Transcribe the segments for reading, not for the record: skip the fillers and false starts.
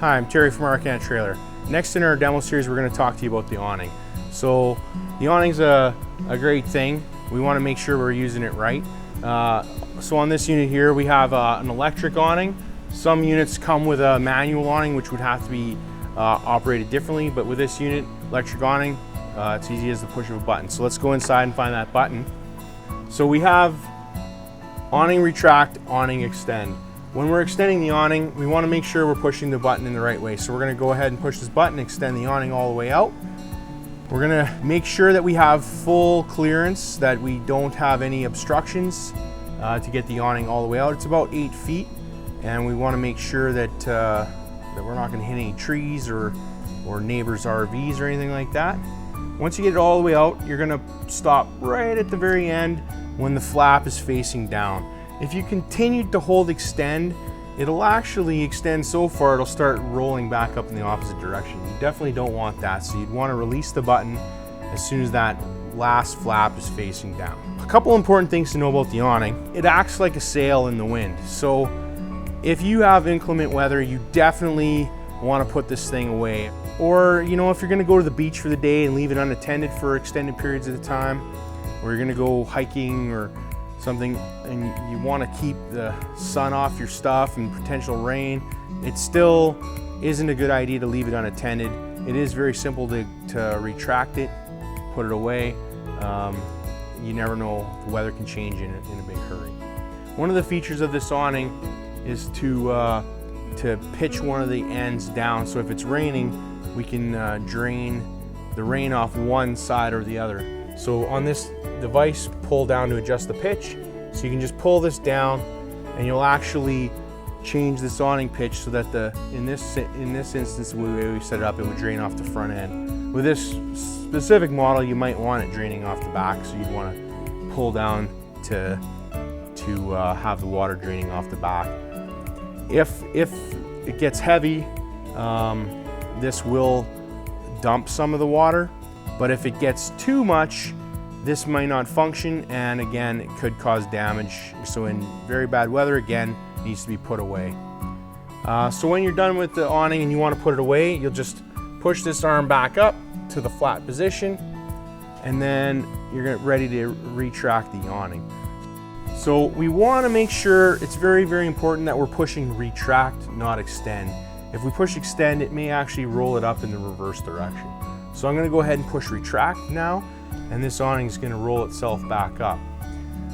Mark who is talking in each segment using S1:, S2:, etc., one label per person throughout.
S1: Hi, I'm Terry from Arcana Trailer. Next in our demo series, we're going to talk to you about the awning. So the awning's a great thing. We want to make sure we're using it right. So on this unit here, we have an electric awning. Some units come with a manual awning, which would have to be operated differently, but with this unit, electric awning, it's easy as the push of a button. So let's go inside and find that button. So we have awning retract, awning extend. When we're extending the awning, we want to make sure we're pushing the button in the right way. So we're going to go ahead and push this button, extend the awning all the way out. We're going to make sure that we have full clearance, that we don't have any obstructions to get the awning all the way out. It's about 8 feet, and we want to make sure that, that we're not going to hit any trees or neighbors' RVs or anything like that. Once you get it all the way out, you're going to stop right at the very end when the flap is facing down. If you continue to hold extend, it'll actually extend so far it'll start rolling back up in the opposite direction. You definitely don't want that, so you'd want to release the button as soon as that last flap is facing down. A couple important things to know about the awning. It acts like a sail in the wind. So if you have inclement weather, you definitely want to put this thing away. Or, you know, if you're going to go to the beach for the day and leave it unattended for extended periods of the time, or you're going to go hiking or something and you want to keep the sun off your stuff and potential rain, it still isn't a good idea to leave it unattended. It is very simple to retract it, put it away. You never know, the weather can change in a big hurry. One of the features of this awning is to pitch one of the ends down, so if it's raining, we can drain the rain off one side or the other. So on this device, pull down to adjust the pitch. So you can just pull this down and you'll actually change this awning pitch so that in this instance, the way we set it up, it would drain off the front end. With this specific model, you might want it draining off the back, so you'd want to pull down to have the water draining off the back. If it gets heavy, this will dump some of the water, but if it gets too much, this might not function, and again, it could cause damage. So in very bad weather, again, it needs to be put away. So when you're done with the awning and you want to put it away, you'll just push this arm back up to the flat position, and then you're ready to retract the awning. So we want to make sure, it's very, very important that we're pushing retract, not extend. If we push extend, it may actually roll it up in the reverse direction. So I'm going to go ahead and push retract now, and this awning is going to roll itself back up.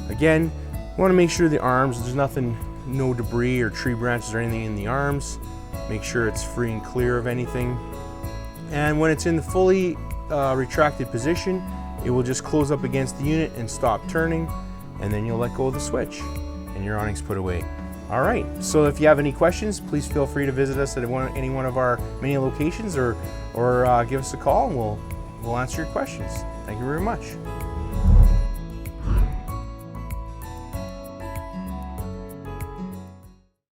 S1: Again, you want to make sure the arms, there's nothing, no debris or tree branches or anything in the arms. Make sure it's free and clear of anything. And when it's in the fully retracted position, it will just close up against the unit and stop turning, and then you'll let go of the switch and your awning's put away. All right, so if you have any questions, please feel free to visit us at any one of our many locations or give us a call and we'll answer your questions. Thank you very much.